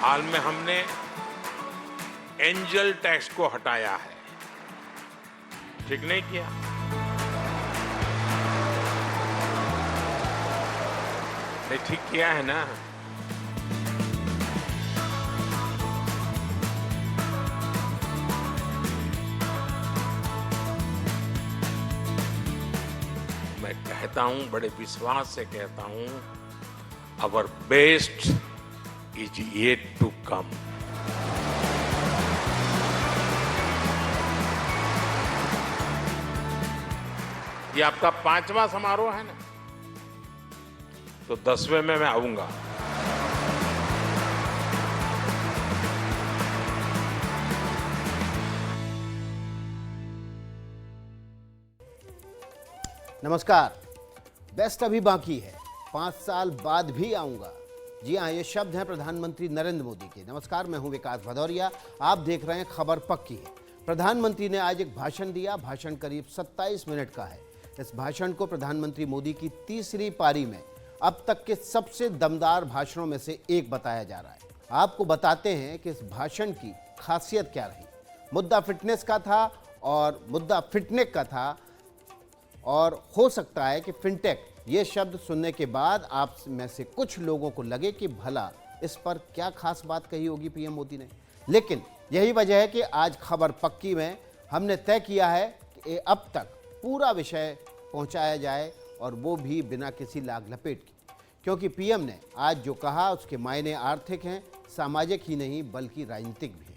हाल में हमने angel tax को हटाया है। ठीक नहीं किया? नहीं, ठीक किया है ना? मैं कहता हूं, बड़े विश्वास से कहता हूं, our best is yet to come. ये आपका 5वां समारोह है ना, तो 10वें में मैं आऊंगा। नमस्कार। बेस्ट अभी बाकी है, 5 साल बाद भी आऊंगा। जी हाँ, ये शब्द हैं प्रधानमंत्री नरेंद्र मोदी के। नमस्कार, मैं हूं विकास भदौरिया। आप देख रहे हैं खबर पक्की है। प्रधानमंत्री ने आज एक भाषण दिया। भाषण करीब 27 मिनट का है। इस भाषण को प्रधानमंत्री मोदी की तीसरी पारी में अब तक के सबसे दमदार भाषणों में से एक बताया जा रहा है। आपको बताते हैं कि इस भाषण की खासियत क्या रही। मुद्दा फिटनेस का था और मुद्दा फिटनेक का था, और हो सकता है कि फिनटेक ये शब्द सुनने के बाद आप में से कुछ लोगों को लगे कि भला इस पर क्या खास बात कही होगी पीएम मोदी ने। लेकिन यही वजह है कि आज खबर पक्की में हमने तय किया है कि अब तक पूरा विषय पहुंचाया जाए, और वो भी बिना किसी लाग लपेट की, क्योंकि पीएम ने आज जो कहा उसके मायने आर्थिक हैं, सामाजिक ही नहीं बल्कि राजनीतिक भी हैं।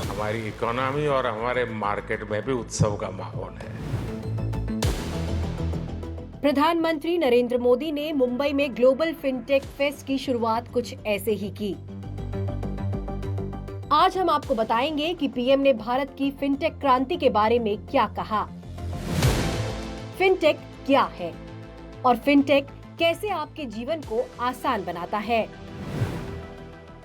हमारी इकोनॉमी और हमारे मार्केट में भी उत्सव का माहौल है। प्रधानमंत्री नरेंद्र मोदी ने मुंबई में ग्लोबल फिनटेक फेस्ट की शुरुआत कुछ ऐसे ही की। आज हम आपको बताएंगे कि पीएम ने भारत की फिनटेक क्रांति के बारे में क्या कहा, फिनटेक क्या है और फिनटेक कैसे आपके जीवन को आसान बनाता है।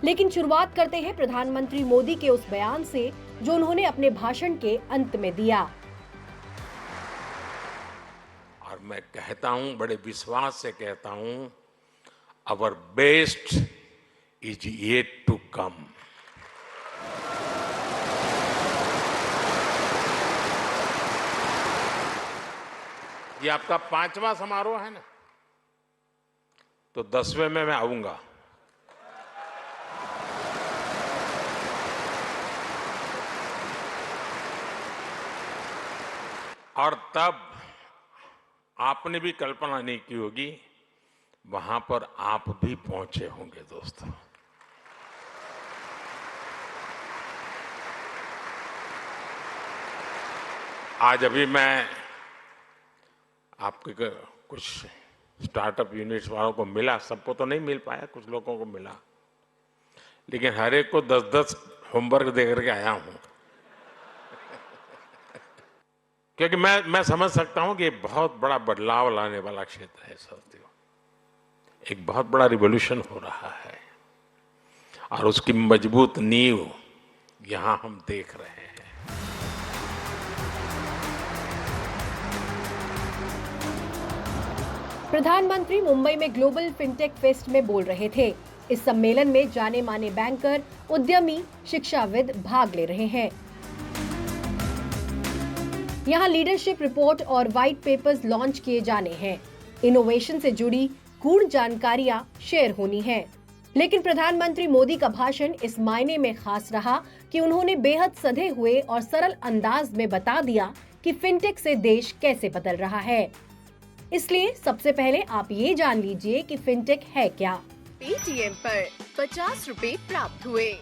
लेकिन शुरुआत करते हैं प्रधानमंत्री मोदी के उस बयान से जो उन्होंने अपने भाषण के अंत में दिया। और मैं कहता हूं, बड़े विश्वास से कहता हूं, our best is yet to come. ये आपका 5वां समारोह है ना, तो 10वें में मैं आऊंगा। और तब आपने भी कल्पना नहीं की होगी, वहां पर आप भी पहुंचे होंगे दोस्तों। आज अभी मैं आपके कुछ स्टार्टअप यूनिट्स वालों को मिला, सबको तो नहीं मिल पाया, कुछ लोगों को मिला, लेकिन हर एक को 10-10 होमवर्क दे करके आया हूं। क्योंकि मैं समझ सकता हूं कि ये बहुत बड़ा बदलाव लाने वाला क्षेत्र है साथियों। एक बहुत बड़ा रिवॉल्यूशन हो रहा है और उसकी मजबूत नींव यहां हम देख रहे हैं। प्रधानमंत्री मुंबई में ग्लोबल फिनटेक फेस्ट में बोल रहे थे। इस सम्मेलन में जाने माने बैंकर, उद्यमी, शिक्षाविद भाग ले रहे हैं। यहाँ लीडरशिप रिपोर्ट और व्हाइट पेपर्स लॉन्च किए जाने हैं। इनोवेशन से जुड़ी गूढ़ जानकारियां शेयर होनी है। लेकिन प्रधानमंत्री मोदी का भाषण इस मायने में खास रहा कि उन्होंने बेहद सधे हुए और सरल अंदाज में बता दिया कि फिनटेक से देश कैसे बदल रहा है। इसलिए सबसे पहले आप ये जान लीजिए कि फिनटेक है क्या। पेटीएम पर 50 रुपए प्राप्त हुए।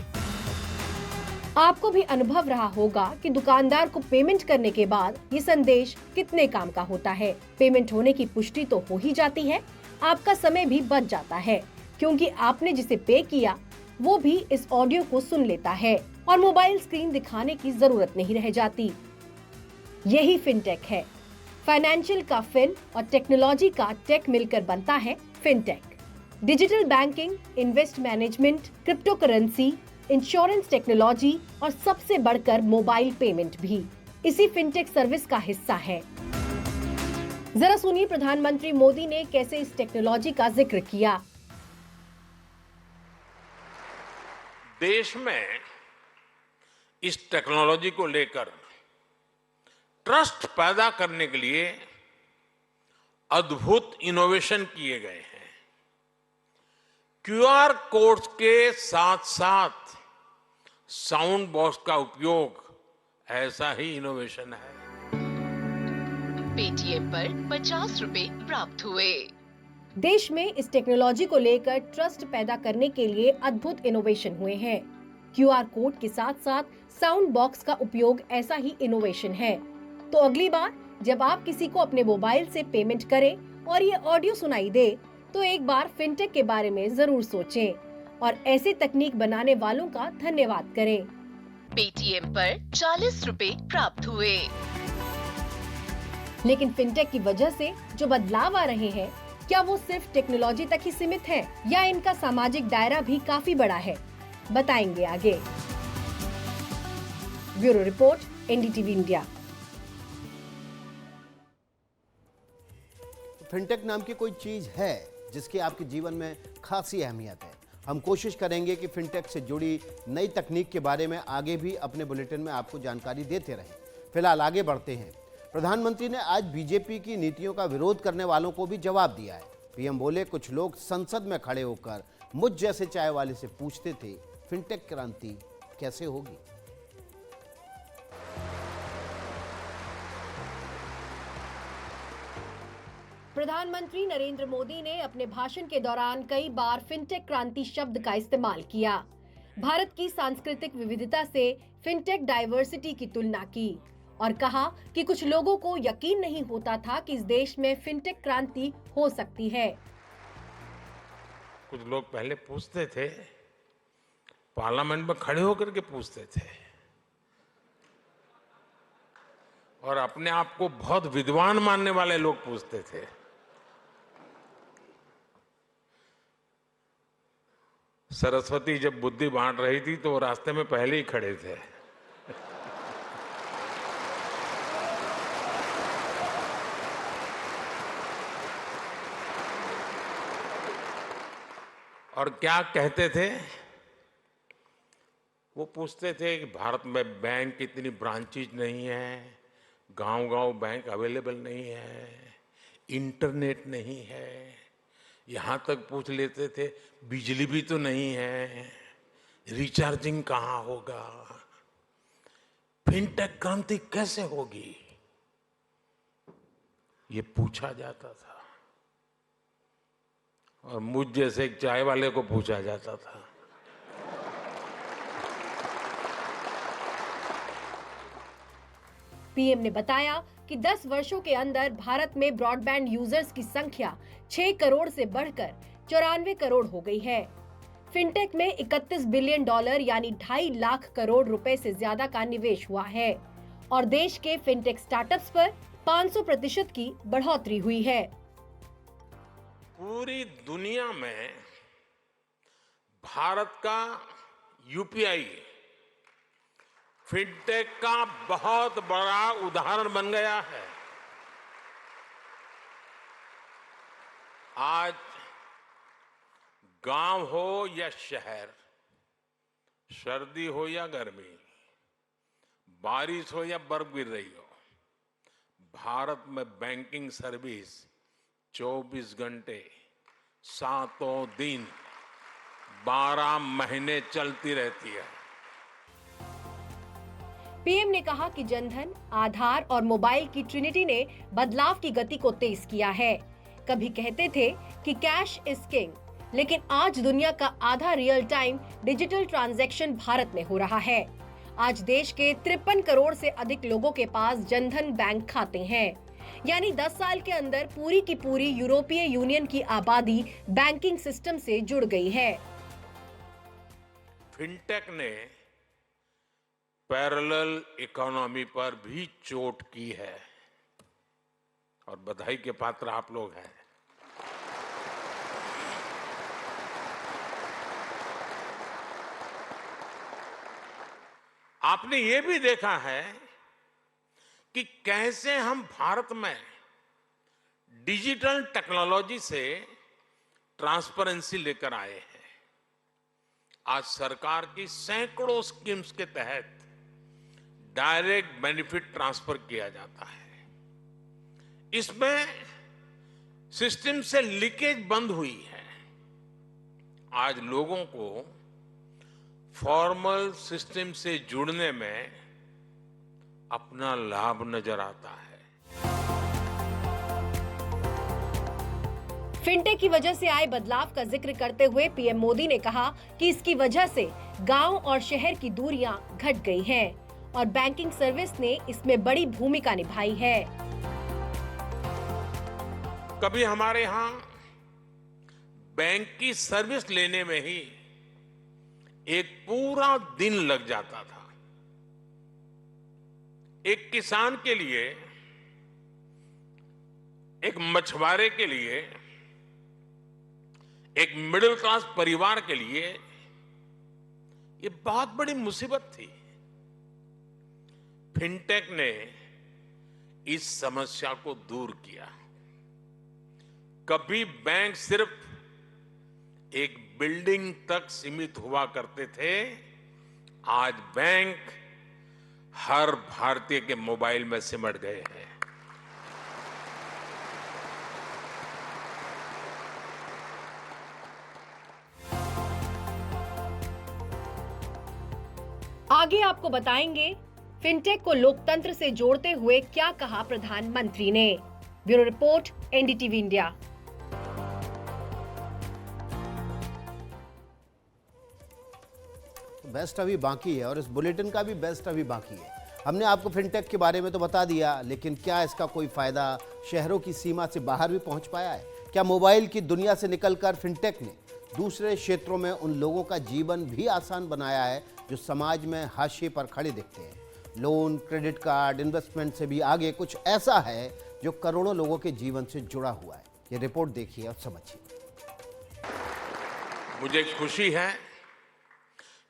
आपको भी अनुभव रहा होगा कि दुकानदार को पेमेंट करने के बाद ये संदेश कितने काम का होता है। पेमेंट होने की पुष्टि तो हो ही जाती है, आपका समय भी बच जाता है, क्योंकि आपने जिसे पे किया वो भी इस ऑडियो को सुन लेता है और मोबाइल स्क्रीन दिखाने की जरूरत नहीं रह जाती। यही फिनटेक है। फाइनेंशियल का फिन और टेक्नोलॉजी का टेक मिलकर बनता है fintech. Digital banking, invest management, crypto currency, insurance technology और सबसे बढ़कर मोबाइल पेमेंट भी। इसी फिनटेक सर्विस का हिस्सा है। जरा सुनिए प्रधानमंत्री मोदी ने कैसे इस टेक्नोलॉजी का जिक्र किया। देश में इस टेक्नोलॉजी को लेकर ट्रस्ट पैदा करने के लिए अद्भुत इनोवेशन किए गए हैं। क्यूआर कोड्स के साथ साथ साउंड बॉक्स का उपयोग ऐसा ही इनोवेशन है। पेटीएम पर 50 रुपए प्राप्त हुए। देश में इस टेक्नोलॉजी को लेकर ट्रस्ट पैदा करने के लिए अद्भुत इनोवेशन हुए हैं। क्यूआर कोड के साथ साथ साउंड बॉक्स का उपयोग ऐसा ही इनोवेशन है। तो अगली बार जब आप किसी को अपने मोबाइल से पेमेंट करें और ये ऑडियो सुनाई दे तो एक बार फिनटेक के बारे में जरूर सोचें और ऐसी तकनीक बनाने वालों का धन्यवाद करें। पेटीएम पर 40 रुपए प्राप्त हुए। लेकिन फिनटेक की वजह से जो बदलाव आ रहे हैं, क्या वो सिर्फ टेक्नोलॉजी तक ही सीमित है या इनका सामाजिक दायरा भी काफी बड़ा है? बताएंगे आगे। Bureau report, NDTV India. Fintech नाम की कोई चीज है जिसकी आपके जीवन में खासी अहमियत है। हम कोशिश करेंगे कि फिनटेक से जुड़ी नई तकनीक के बारे में आगे भी अपने बुलेटिन में आपको जानकारी देते रहें। फिलहाल आगे बढ़ते हैं। प्रधानमंत्री ने आज बीजेपी की नीतियों का विरोध करने वालों को भी जवाब दिया है। पीएम बोले, कुछ लोग संसद में खड़े होकर मुझ जैसे चाय वाले से पूछते थे, फिनटेक क्रांति कैसे होगी? प्रधानमंत्री नरेंद्र मोदी ने अपने भाषण के दौरान कई बार फिनटेक क्रांति शब्द का इस्तेमाल किया। भारत की सांस्कृतिक विविधता से फिनटेक डाइवर्सिटी की तुलना की और कहा कि कुछ लोगों को यकीन नहीं होता था कि इस देश में फिनटेक क्रांति हो सकती है। कुछ लोग पहले पूछते थे, पार्लियामेंट में खड़े होकर के पूछते थे और अपने आप को बहुत विद्वान मानने वाले लोग पूछते थे। सरस्वती जब बुद्धि बांट रही थी तो वो रास्ते में पहले ही खड़े थे। और क्या कहते थे? वो पूछते थे कि भारत में बैंक की इतनी ब्रांचेज नहीं है, गांव-गांव बैंक अवेलेबल नहीं है, इंटरनेट नहीं है, यहाँ तक पूछ लेते थे बिजली भी तो नहीं है, रिचार्जिंग कहाँ होगा, फिनटेक क्रांति कैसे होगी, ये पूछा जाता था। और मुझ जैसे एक चाय वाले को पूछा जाता था। पीएम ने बताया कि 10 वर्षों के अंदर भारत में ब्रॉडबैंड यूजर्स की संख्या 6 करोड़ से बढ़कर 94 करोड़ हो गई है। फिनटेक में 31 बिलियन डॉलर यानी 2.5 लाख करोड़ रुपए से ज्यादा का निवेश हुआ है और देश के फिनटेक स्टार्टअप्स पर 500% की बढ़ोतरी हुई है। पूरी दुनिया में भारत का यूपीआई फिनटेक का बहुत बड़ा उदाहरण बन गया है। आज गांव हो या शहर, सर्दी हो या गर्मी, बारिश हो या बर्फ गिर रही हो, भारत में बैंकिंग सर्विस 24 घंटे 7 दिन 12 महीने चलती रहती है। पीएम ने कहा कि जनधन, आधार और मोबाइल की ट्रिनिटी ने बदलाव की गति को तेज किया है। कभी कहते थे कि कैश इज किंग, लेकिन आज दुनिया का आधा real time digital transaction Bharat में हो रहा है। आज देश के 53 करोड़ से अधिक लोगों के पास जनधन बैंक खाते हैं, यानी 10 साल के अंदर पूरी की पूरी यूरोपीय यूनियन की आबादी बैंकिंग सिस्टम से जुड़ गई है। फिनटेक ने पैरेलल इकोनॉमी पर भी चोट की है और बधाई के पात्र आप लोग हैं। आपने ये भी देखा है कि कैसे हम भारत में डिजिटल टेक्नोलॉजी से ट्रांसपेरेंसी लेकर आए हैं। आज सरकार की सैकड़ों स्कीम्स के तहत डायरेक्ट बेनिफिट ट्रांसफर किया जाता है। इसमें सिस्टम से लीकेज बंद हुई है। आज लोगों को फॉर्मल सिस्टम से जुड़ने में अपना लाभ नजर आता है। फिनटेक की वजह से आए बदलाव का जिक्र करते हुए पीएम मोदी ने कहा कि इसकी वजह से गांव और शहर की दूरियां घट गई हैं और बैंकिंग सर्विस ने इसमें बड़ी भूमिका निभाई है। कभी हमारे यहाँ बैंक की सर्विस लेने में ही एक पूरा दिन लग जाता था। एक किसान के लिए, एक मछुआरे के लिए, एक मिडिल क्लास परिवार के लिए ये बहुत बड़ी मुसीबत थी। फिनटेक ने इस समस्या को दूर किया। कभी बैंक सिर्फ एक बिल्डिंग तक सीमित हुआ करते थे, आज बैंक हर भारतीय के मोबाइल में सिमट गए हैं। आगे आपको बताएंगे फिनटेक को लोकतंत्र से जोड़ते हुए क्या कहा प्रधानमंत्री ने। Bureau report, NDTV India. Best अभी बाकी है और इस बुलेटिन का भी बेस्ट अभी बाकी है। हमने आपको फिनटेक के बारे में तो बता दिया, लेकिन क्या इसका कोई फायदा शहरों की सीमा से बाहर भी पहुंच पाया है? क्या मोबाइल की दुनिया से निकलकर फिनटेक ने दूसरे क्षेत्रों में उन लोगों का जीवन भी आसान बनाया है जो समाज में हाशिए पर खड़े दिखते हैं? लोन, क्रेडिट कार्ड, इन्वेस्टमेंट से भी आगे कुछ ऐसा है जो करोड़ों लोगों के जीवन से जुड़ा हुआ है। ये रिपोर्ट देखिए और समझिए। मुझे खुशी है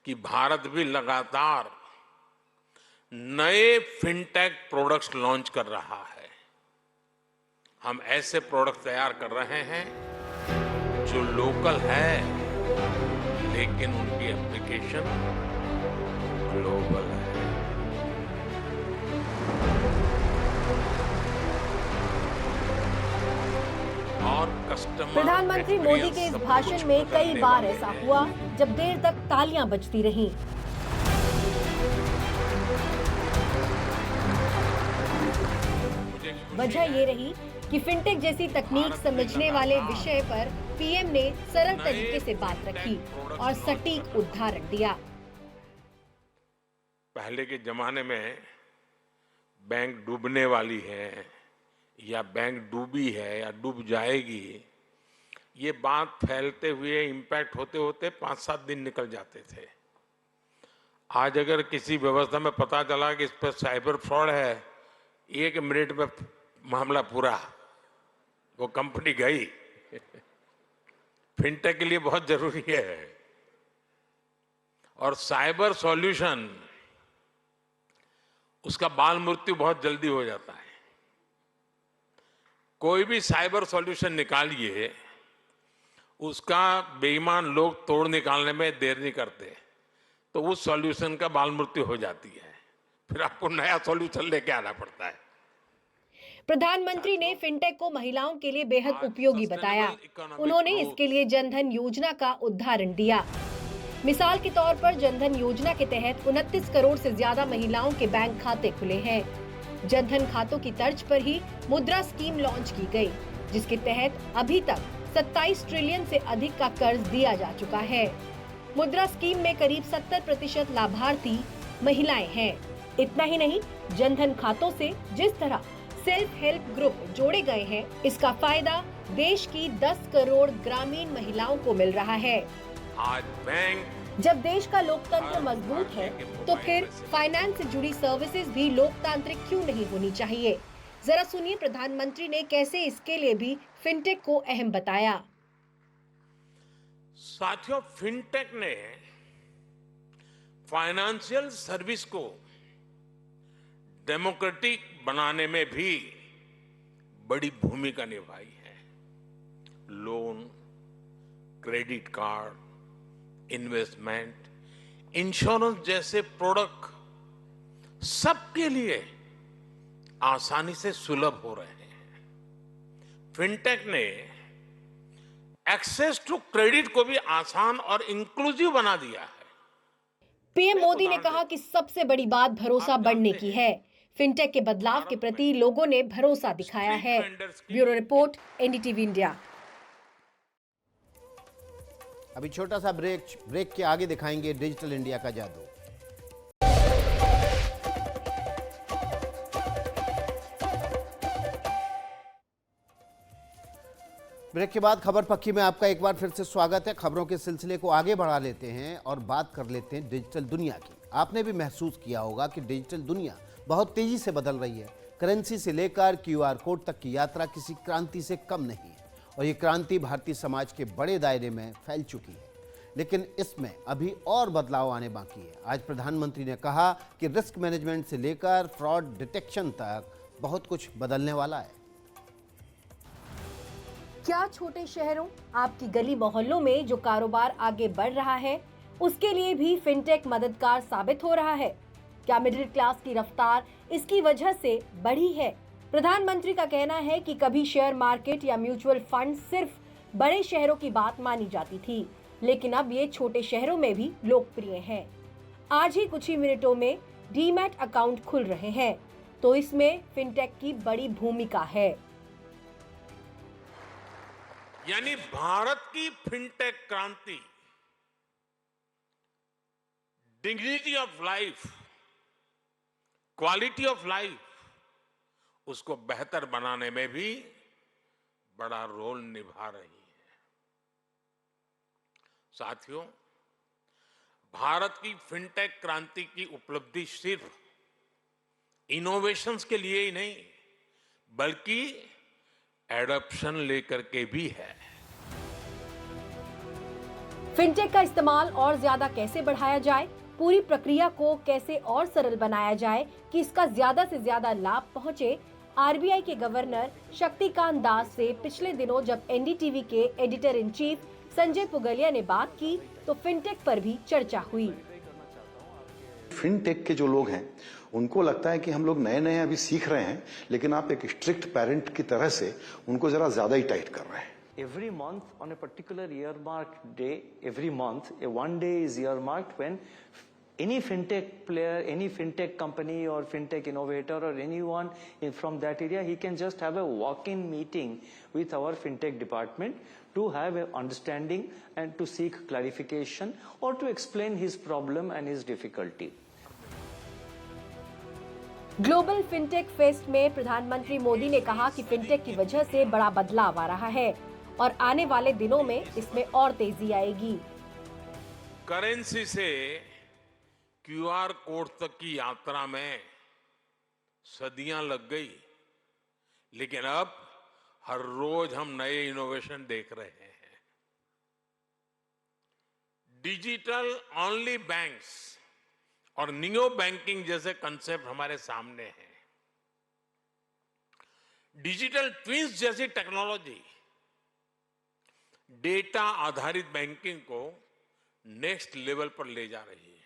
कि भारत भी लगातार नए फिनटेक प्रोडक्ट्स लॉन्च कर रहा है। हम ऐसे प्रोडक्ट तैयार कर रहे हैं जो लोकल है, लेकिन उनकी एप्लीकेशन ग्लोबल है। और कस्टमर प्रधानमंत्री मोदी के इस भाषण में कई बार ऐसा हुआ जब देर तक तालियां बजती रहीं। वजह ये रही कि फिनटेक जैसी तकनीक समझने वाले विषय पर पीएम ने सरल तरीके से बात रखी और सटीक उदाहरण दिया। पहले के जमाने में बैंक डूबने वाली है या बैंक डूबी है या डूब जाएगी, ये बात फैलते हुए इम्पैक्ट होते होते 5-7 दिन निकल जाते थे। आज अगर किसी व्यवस्था में पता चला कि इस पर साइबर फ्रॉड है, 1 मिनट में मामला पूरा, वो कंपनी गई। फिनटेक के लिए बहुत जरूरी है। और साइबर सॉल्यूशन, उसका बाल मृत्यु बहुत जल्दी हो जाता है। कोई भी साइबर सॉल्यूशन निकालिए, उसका बेईमान लोग तोड़ निकालने में देर नहीं करते, तो उस सॉल्यूशन का बाल मृत्यु हो जाती है। फिर आपको नया सॉल्यूशन लेके आना पड़ता है। प्रधानमंत्री ने फिनटेक को महिलाओं के लिए बेहद उपयोगी बताया। उन्होंने इसके लिए जनधन योजना का उदाहरण दिया। मिसाल के तौर पर जनधन योजना के तहत 29 करोड़ से ज्यादा महिलाओं के बैंक खाते खुले हैं। जनधन खातों की तर्ज पर ही मुद्रा स्कीम लॉन्च की गई, जिसके तहत अभी तक 27 ट्रिलियन से अधिक का कर्ज दिया जा चुका है। मुद्रा स्कीम में करीब 70% लाभार्थी महिलाएं हैं। इतना ही नहीं, जनधन खातों से जिस तरह सेल्फ हेल्प ग्रुप जोड़े गए हैं, इसका फायदा देश की 10 करोड़ ग्रामीण महिलाओं को मिल रहा है। आज बैंक, जब देश का लोकतंत्र मजबूत है, तो फिर फाइनेंस से जुड़ी सर्विसेज भी लोकतांत्रिक क्यों नहीं होनी चाहिए? जरा सुनिए प्रधानमंत्री ने कैसे इसके लिए भी फिनटेक को अहम बताया। साथियों, फिनटेक ने फाइनेंशियल सर्विस को डेमोक्रेटिक बनाने में भी बड़ी भूमिका निभाई है। Loan, credit card, investment, insurance जैसे प्रोडक्ट सबके लिए आसानी से सुलभ हो रहे हैं। फिनटेक ने एक्सेस टू क्रेडिट को भी आसान और इंक्लूसिव बना दिया है। पीएम मोदी ने कहा कि सबसे बड़ी बात भरोसा बढ़ने की है। फिनटेक के बदलाव के प्रति लोगों ने भरोसा दिखाया है। Bureau report, NDTV India. अभी छोटा सा ब्रेक के आगे दिखाएंगे डिजिटल इंडिया का जादू। ब्रेक के बाद खबर पक्की में आपका एक बार फिर से स्वागत है। खबरों के सिलसिले को आगे बढ़ा लेते हैं और बात कर लेते हैं डिजिटल दुनिया की। आपने भी महसूस किया होगा कि डिजिटल दुनिया बहुत तेजी से बदल रही है। करेंसी से लेकर क्यूआर कोड तक की यात्रा किसी क्रांति से कम नहीं है और ये क्रांति भारतीय समाज के बड़े दायरे में फैल चुकी है। लेकिन इसमें अभी और बदलाव आने बाकी है। आज प्रधानमंत्री ने कहा कि रिस्क मैनेजमेंट से लेकर फ्रॉड डिटेक्शन तक बहुत कुछ बदलने वाला है। क्या छोटे शहरों, आपकी गली मोहल्लों में जो कारोबार आगे बढ़ रहा है, उसके लिए भी फिनटेक मददगार साबित हो रहा है? क्या मिडिल क्लास की रफ्तार इसकी वजह से बढ़ी है? प्रधानमंत्री का कहना है कि कभी शेयर मार्केट या म्यूचुअल फंड सिर्फ बड़े शहरों की बात मानी जाती थी, लेकिन अब ये छोटे शहरों में भी लोकप्रिय है। आज ही कुछ ही मिनटों में डीमैट अकाउंट खुल रहे हैं, तो इसमें फिनटेक की बड़ी भूमिका है। यानी भारत की फिनटेक क्रांति dignity of life, quality of life, उसको बेहतर बनाने में भी बड़ा रोल निभा रही है। साथियों, भारत की फिनटेक क्रांति की उपलब्धि सिर्फ इनोवेशंस के लिए ही नहीं, बल्कि एडॉप्शन लेकर के भी है। फिनटेक का इस्तेमाल और ज्यादा कैसे बढ़ाया जाए, पूरी प्रक्रिया को कैसे और सरल बनाया जाए कि इसका ज्यादा से ज्यादा लाभ पहुंचे, आरबीआई के गवर्नर शक्तिकांत दास से पिछले दिनों जब एनडीटीवी के editor in chief Sanjay Pugalia ने बात की तो फिनटेक पर भी चर्चा हुई। फिनटेक के जो लोग हैं उनको लगता है कि हम लोग नए नए अभी सीख रहे हैं, लेकिन आप एक स्ट्रिक्ट पेरेंट की तरह से उनको जरा ज्यादा ही टाइट कर रहे हैं। Every month on a particular earmarked day, every month, one day is earmarked when any fintech player, any fintech company or fintech innovator or anyone from that area, he can just have a walk-in meeting with our fintech department to have an understanding and to seek clarification or to explain his problem and his difficulty. Global fintech fest में प्रधानमंत्री मोदी ने कहा कि fintech की वजह से बड़ा बदलाव आ रहा है और आने वाले दिनों में इसमें और तेजी आएगी। करेंसी से क्यूआर कोड तक की यात्रा में सदियां लग गई, लेकिन अब हर रोज हम नए इनोवेशन देख रहे हैं। डिजिटल ओनली बैंक्स और नियो बैंकिंग जैसे कंसेप्ट हमारे सामने हैं। डिजिटल ट्विंस जैसी टेक्नोलॉजी डेटा आधारित बैंकिंग को नेक्स्ट लेवल पर ले जा रही है।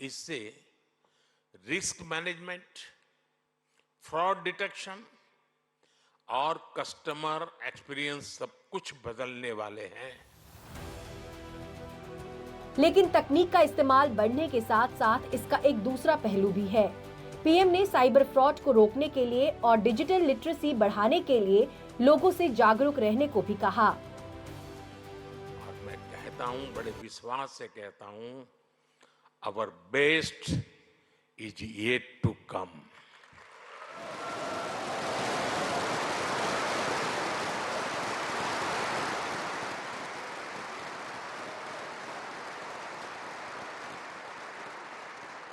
इससे रिस्क मैनेजमेंट, फ्रॉड डिटेक्शन और कस्टमर एक्सपीरियंस सब कुछ बदलने वाले हैं। लेकिन तकनीक का इस्तेमाल बढ़ने के साथ साथ इसका एक दूसरा पहलू भी है। पीएम ने साइबर फ्रॉड को रोकने के लिए और डिजिटल लिटरेसी बढ़ाने के लिए लोगों से जागरूक रहने को भी कहा। और मैं कहता हूं, बड़े विश्वास से कहता हूं, our best is yet to come.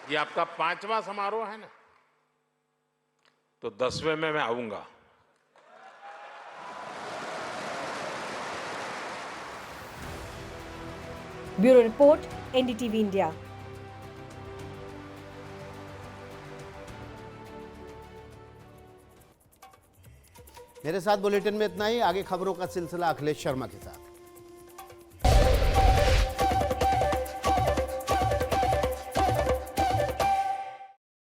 ये आपका 5वां समारोह है ना, तो 10वें में मैं आऊंगा। Bureau report, NDTV India. मेरे साथ बुलेटिन में इतना ही। आगे खबरों का सिलसिला अखिलेश शर्मा के साथ।